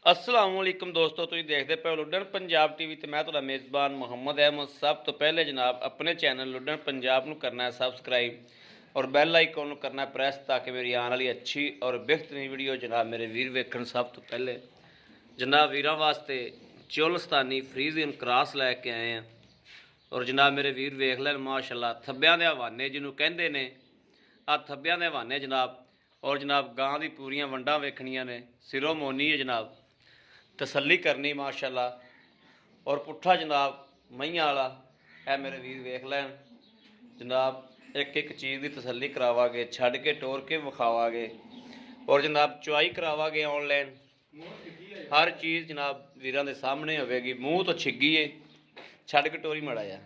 अस्सलाम वालेकुम दोस्तों, तुसीं देखदे पे हो लुड्डन पंजाब टीवी ते मैं तुहाडा मेज़बान मुहम्मद अहमद। सब तो पहले जनाब अपने चैनल लुड्डन पंजाब नूं करना है सबसक्राइब और बैल आइकन नूं करना है प्रेस ताकि मेरी आने वाली अच्छी और बेहतरीन वीडियो जनाब मेरे वीर वेखण। सब तो पहले जनाब वीरां वास्ते चोलस्तानी फ्रीजियन क्रॉस लैके आए हैं और जनाब मेरे वीर वेख लैन माशाअल्लाह थब्बियां दे हवाने जिन्हों कहंदे ने। आ थब्बियां दे हवाने जनाब और जनाब गां दी पूरियां वंडां वेखणियां ने, सिरों मोनी है जनाब, तसल्ली करनी माशाअल्लाह। और पुट्ठा जनाब मईयां वाला है मेरे वीर वेख लैन जनाब। एक एक चीज़ की तसल्ली करावागे, छड़ के टोर के विखावागे और जनाब चुआई करावागे ऑनलाइन। हर चीज़ जनाब वीरां दे सामने होवेगी। मूँह तो छिग्गी है, छड़ के टोरी मड़ा जा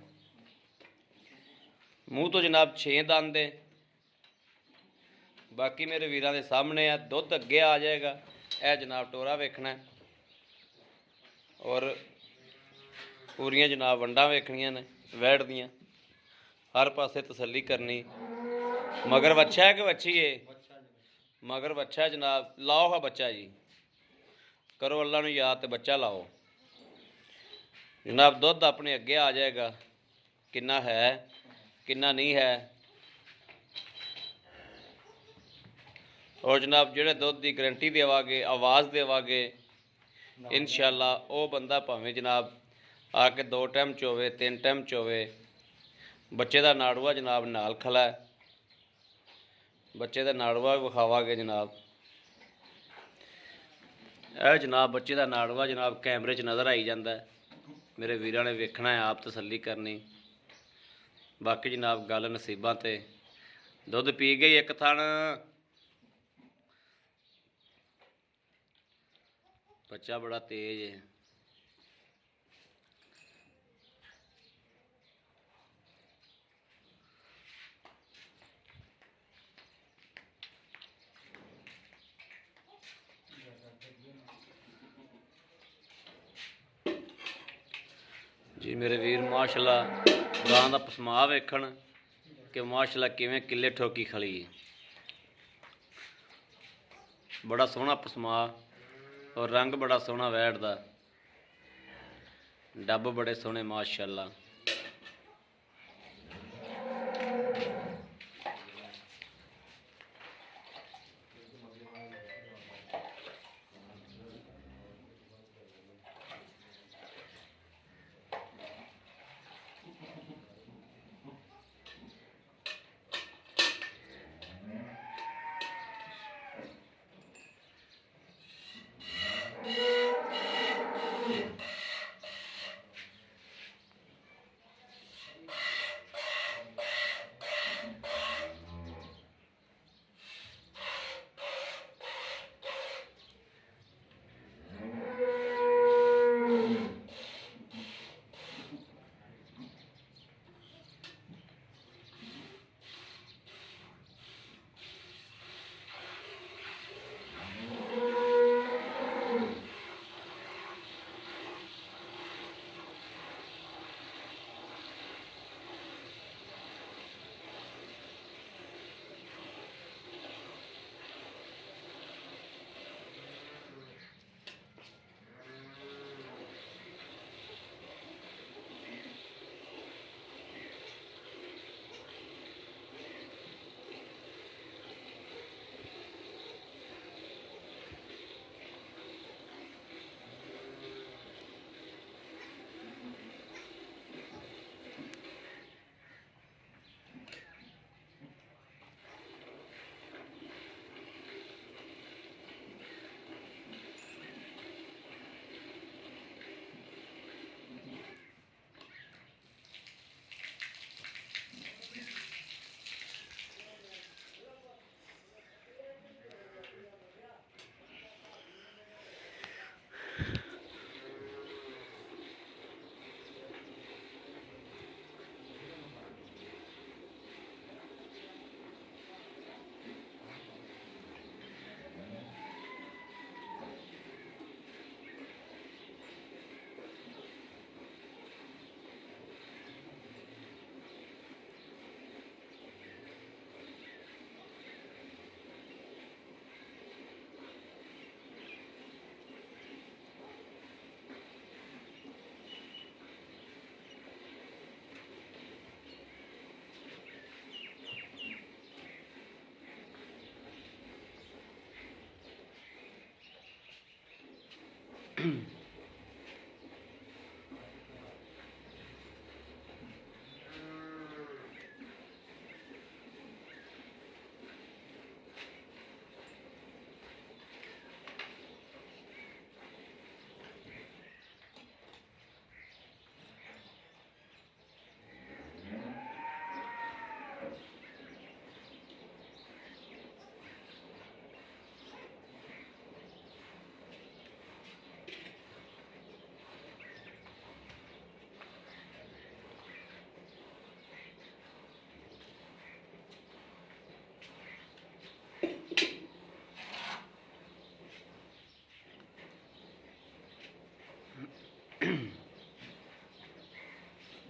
मूँह तो जनाब 6 दंद है। बाकी मेरे वीरां दे सामने है, दुध अगे आ जाएगा। यह जनाब टोरा वेखना है और पूरियां जनाब वंडां वेखनियां ने वैड़ दियां। हर पासे तसल्ली करनी। मगर बच्चा है कि बच्ची है? मगर बच्चा है जनाब। लाओ है बच्चा जी, करो अल्लाह नूं याद ते बच्चा लाओ जनाब। दुध अपने अगे आ जाएगा कितना है कितना नहीं है। और जनाब जेड़े दुध की गारंटी देवागे, आवाज़ देवागे इंशाअल्लाह वो बंदा भावें जनाब आके 2 टाइम चोवे 3 टाइम चोवे। बच्चे का नाड़ूआ जनाब नाल खला है, बच्चे का नाड़ूआ भी विखावागे जनाब। यह जनाब बच्चे का नाड़ूआ जनाब कैमरे च नज़र आई जाता है। मेरे वीरां ने वेखना है, आप तसल्ली करनी। बाकी जनाब गल नसीबां ते। दुध पी गई एक थण, बच्चा बड़ा तेज है। जी मेरे वीर माशाअल्लाह गां दा पसमा वेखण कि माशाअल्लाह किवें किले ठोकी खली है। बड़ा सोहना पसमा और रंग बड़ा सोहना वैड़ दा, डब बड़े सोहने माशाअल्लाह।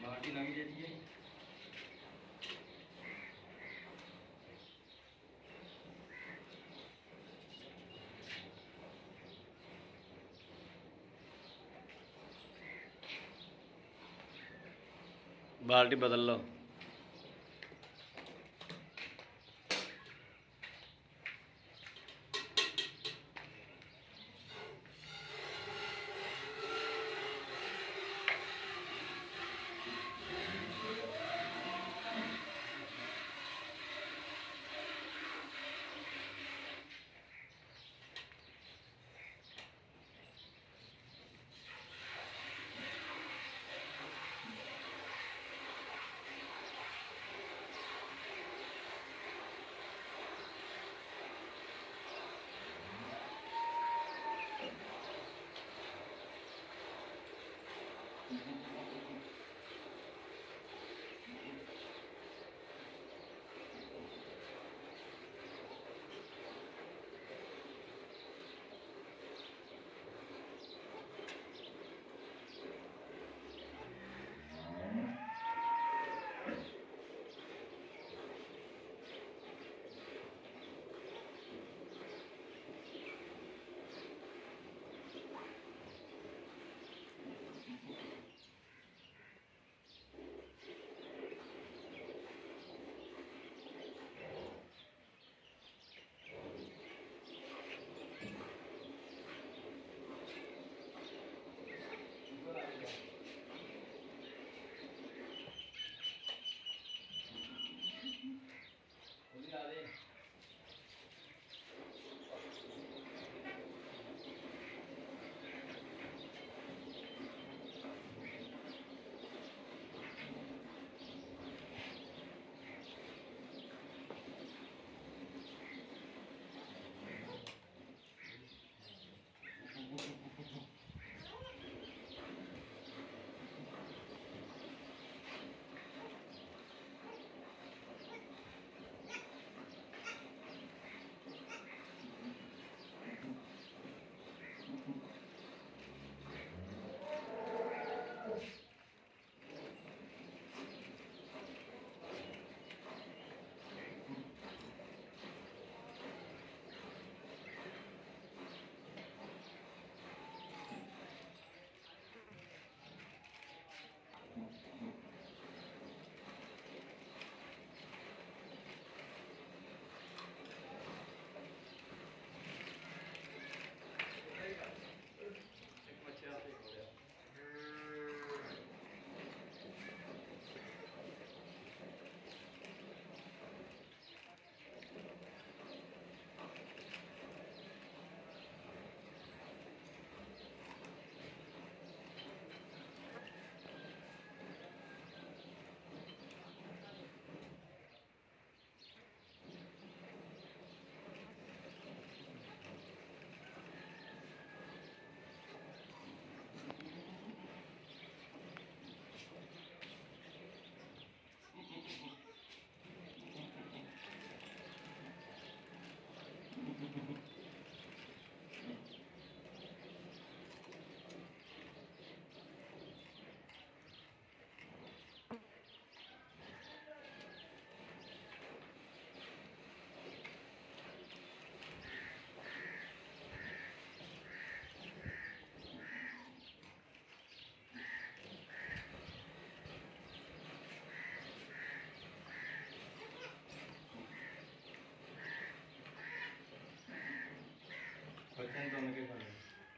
ਬਾਲਟੀ ਨਵੀਂ ਦੇ ਦਈਏ। बाल्टी बदल लो।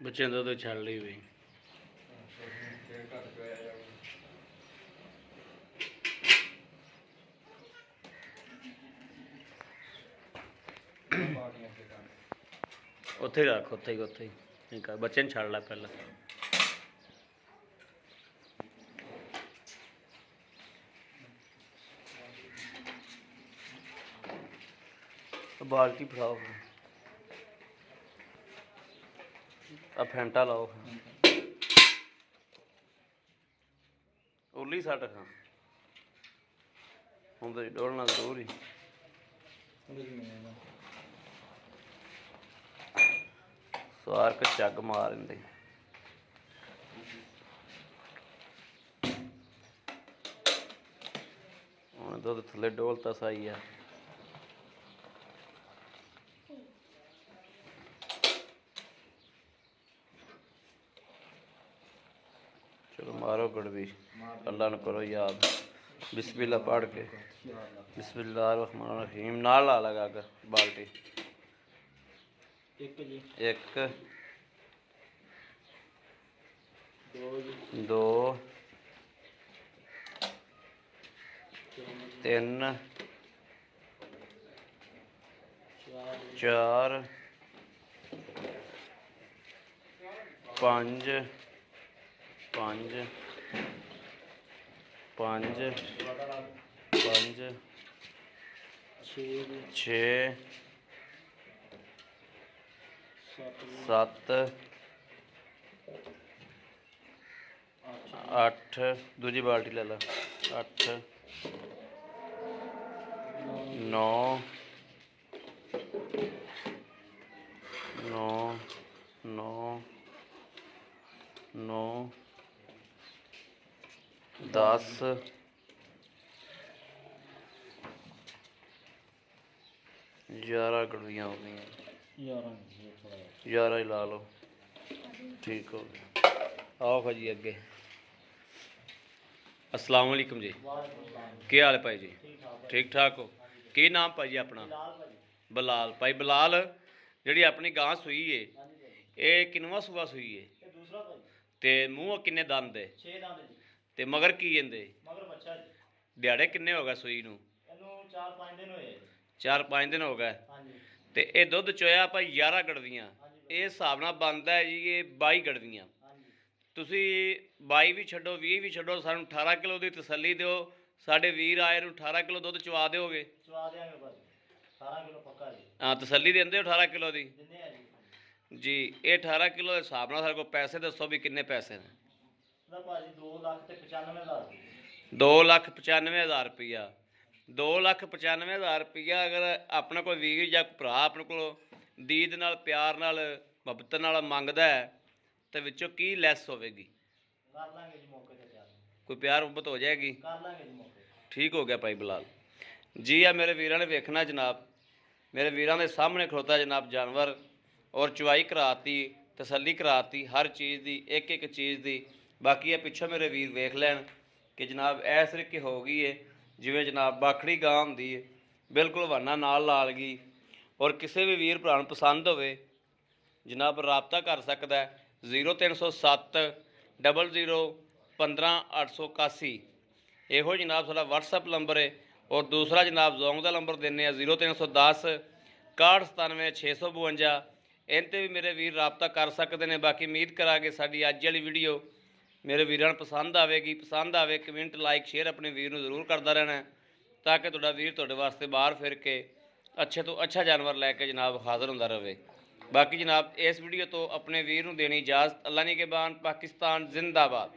ਬੱਚਿਆਂ ਦਾ ਤਾਂ ਛੱਡ ਲਈ ਬਈ। ਉੱਥੇ ਰੱਖ, ਉੱਥੇ ਹੀ ਠੀਕ ਆ। ਬੱਚੇ ਨੂੰ ਛੱਡ ਲੈ ਪਹਿਲਾਂ। ਬਾਲਟੀ ਫੜਾਓ, ਆ ਫੈਂਟਾ ਲਾਓ। ਉਰਲੀ ਸੱਟ ਖਾਂ ਹੁਣ ਤਾਂ ਡੋਲਣਾ ਜ਼ਰੂਰ ਹੀ। ਸਵਾਰ ਕੇ ਝੱਗ ਮਾਰ ਦਿੰਦੇ। ਹੁਣ ਦੁੱਧ ਥੱਲੇ ਡੋਲਤਾ ਸਹੀ ਆ। चलो मारो गड़बी, अल्लाह न करो याद। बिस्मिल्लाह पढ़ के, बिस्मिल्लाहिर्रहमानिर्रहीम। नाल ला लगा कर बाल्टी। एक दो तीन चार पाँच पाँच पाँच पाँच छे सत्त अठ। दूजी बाल्टी ले ला। अठ नौ नौ नौ नौ 10 11 गड़वियाँ हो गई। 11 ही ला लो, ठीक हो गया। आओ भाजी अगे। अस्सलाम वालेकुम जी, क्या हाल है भाई जी? ठीक ठाक हो? की नाम भाजी अपना? बलाल। भाई बलाल, जी अपनी गां सूई है, ये किनवा सूआ सूई है? ते मूँह किन्ने दंद है? 6 दंद जी। ते मगर की कहते? मगर बच्चा जी। दिहाड़े किन्ने हो गए सूई नूं? 4-5 दिन होए। 4-5 दिन हो गए। ते ये दुध चोया भाई 11 गड़वियाँ, ये हिसाब नाल बनदा है जी ये 22 गड़वियाँ। तुसी 22 भी छड्डो 20 भी छड्डो, सानूं 18 किलो की तसल्ली दिओ। साडे वीर आए नूं 18 किलो दुध चवा दोगे? चवा देंगे भाई, 18 किलो पक्का जी। हाँ, तसल्ली देंदे हो 18 किलो की? दिंदे हैं जी। ये 18 किलो के हिसाब नाल साडे कोल पैसे दसो भी किन्ने पैसे ने? 2,95,000 रुपया। 2,95,000 रुपया अगर अपने कोई वीर या भरा अपने को दीद नाल प्यार नाल मुहब्बत नाल मंगदा है तो विचों की लैस होवेगी? कोई प्यार मुहब्बत हो जाएगी? ठीक हो गया भाई बलाल जी। आ मेरे वीरां ने वेखना जनाब, मेरे वीरां दे सामने खड़ोता जनाब जानवर, और चवाई कराती, तसल्ली कराती हर चीज़ की, एक एक चीज़ की। बाकी पिछों मेरे वीर वेख लैन कि जनाब इस तरीके हो गई है जिवें जनाब बाखड़ी गां होंदी है, बिल्कुल वाना नाल लाल गई। और किसी भी वीर भरा पसंद होवे जनाब राबता कर सकता है 0307 00 15 881। यो जनाब साडा WhatsApp नंबर है। और दूसरा जनाब जोंग का नंबर देने 0310 61 97 652। इन ते भी मेरे वीर राबता कर सकते हैं। बाकी उम्मीद करा कि साडी अज वाली वीडियो मेरे वीरां पसंद आएगी। पसंद आए कमेंट लाइक शेयर अपने वीर नूं जरूर करता रहना, ताकि तुहाडा वीर तुहाडे वास्ते बाहर फिर के अच्छे तो अच्छा जानवर लैके जनाब हाज़र होंदा रहे। बाकी जनाब इस वीडियो तो अपने वीर नूं देनी इजाज़त। अल्लाह ने के बान, पाकिस्तान जिंदाबाद।